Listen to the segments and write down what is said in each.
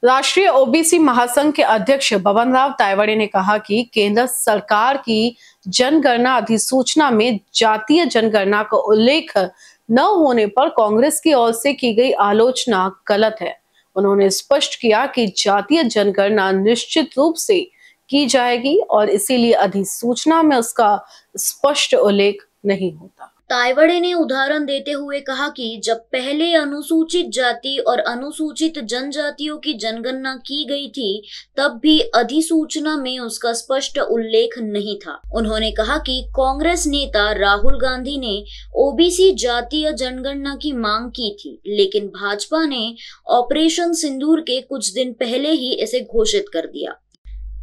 राष्ट्रीय ओबीसी महासंघ के अध्यक्ष बबनराव तायवाड़े ने कहा कि केंद्र सरकार की जनगणना अधिसूचना में जातीय जनगणना का उल्लेख न होने पर कांग्रेस की ओर से की गई आलोचना गलत है। उन्होंने स्पष्ट किया कि जातीय जनगणना निश्चित रूप से की जाएगी और इसीलिए अधिसूचना में उसका स्पष्ट उल्लेख नहीं होता। तायवाड़े ने उदाहरण देते हुए कहा कि जब पहले अनुसूचित जाति और अनुसूचित जनजातियों की जनगणना की गई थी, तब भी अधिसूचना में उसका स्पष्ट उल्लेख नहीं था। उन्होंने कहा कि कांग्रेस नेता राहुल गांधी ने ओबीसी जातीय जनगणना की मांग की थी, लेकिन भाजपा ने ऑपरेशन सिंदूर के कुछ दिन पहले ही इसे घोषित कर दिया।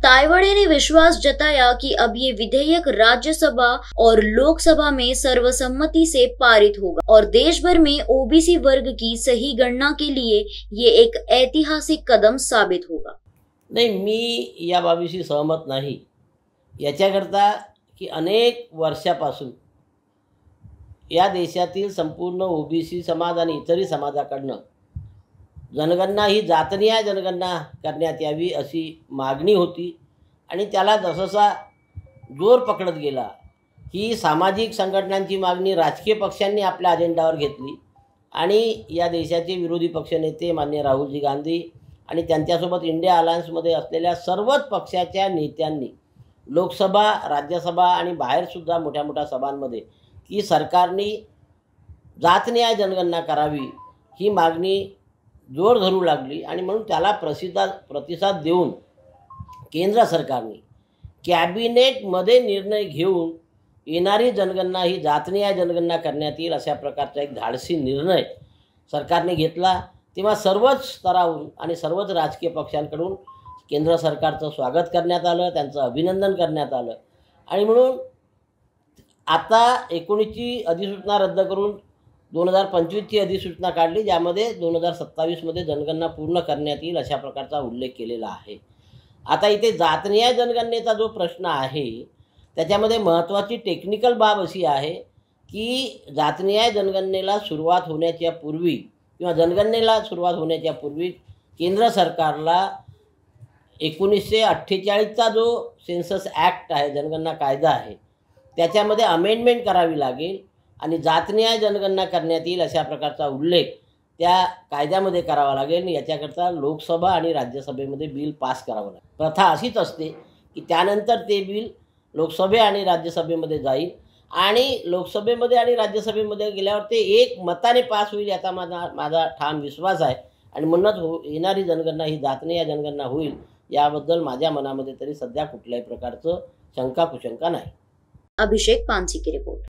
तायवाड़े ने विश्वास जताया कि अब ये विधेयक राज्यसभा और लोकसभा में सर्वसम्मति से पारित होगा और देश भर में ओबीसी वर्ग की सही गणना के लिए ये एक ऐतिहासिक कदम साबित होगा। नहीं, मी या बाबीशी सहमत नाही। याच्याकरता की अनेक वर्षापासून या देशातील संपूर्ण ओबीसी समाज आणि इतरही समाजाकडनं जनगणना ही जातनीय जनगणना करण्यात यावी अशी मागणी होती आणि त्याला जससा जोर पकडत गेला ही सामाजिक संघटनांची मागणी राजकीय पक्षांनी आपल्या अजेंडावर घेतली आणि या देशाचे विरोधी पक्षनेते माननीय राहुलजी गांधी आणि त्यांच्यासोबत इंडिया अलायन्समध्ये असलेल्या सर्वच पक्षाच्या नेत्यांनी लोकसभा, राज्यसभा आणि बाहेरसुद्धा मोठ्या मोठ्या सभांमध्ये की सरकारने जातनीय जनगणना करावी ही मागणी जोर धरू लागली आणि म्हणून त्याला प्रतिसाद देऊन केंद्र सरकारने कॅबिनेटमध्ये निर्णय घेऊन येणारी जनगणना ही जातनीय जनगणना करण्यात येईल अशा प्रकारचा एक धाडसी निर्णय सरकारने घेतला। तेव्हा सर्वच स्तरावरून आणि सर्वच राजकीय पक्षांकडून केंद्र सरकारचं स्वागत करण्यात आलं, त्यांचं अभिनंदन करण्यात आलं आणि म्हणून आता 19ची अधिसूचना रद्द करून 2025ची अधिसूचना काढली, ज्यामध्ये 2027 मध्ये जनगणना पूर्ण करण्यात येईल अशा प्रकारचा उल्लेख केलेला आहे। आता इथे जातनीय जनगणनेचा जो प्रश्न आहे त्याच्यामध्ये महत्त्वाची टेक्निकल बाब अशी आहे की जातनीय जनगणनेला सुरुवात होण्याच्या पूर्वी किंवा जनगणनेला सुरुवात होण्याच्या पूर्वी केंद्र सरकारला 1948चा जो सेन्सस ॲक्ट आहे, जनगणना कायदा आहे, त्याच्यामध्ये अमेंडमेंट करावी लागेल आणि जातनीय जनगणना करण्यात येईल अशा प्रकारचा उल्लेख त्या कायद्यामध्ये करावा लागेल। याच्याकरता लोकसभा आणि राज्यसभेमध्ये बिल पास करावं लागेल। प्रथा अशीच असते की त्यानंतर ते बिल लोकसभे आणि राज्यसभेमध्ये जाईल आणि लोकसभेमध्ये आणि राज्यसभेमध्ये गेल्यावर ते एक मताने पास होईल याचा माझा ठाम विश्वास आहे आणि म्हणूनच येणारी जनगणना ही जातनीय जनगणना होईल याबद्दल माझ्या मनामध्ये तरी सध्या कुठल्याही प्रकारचं शंका कुशंका नाही। अभिषेक पानसी की रिपोर्ट।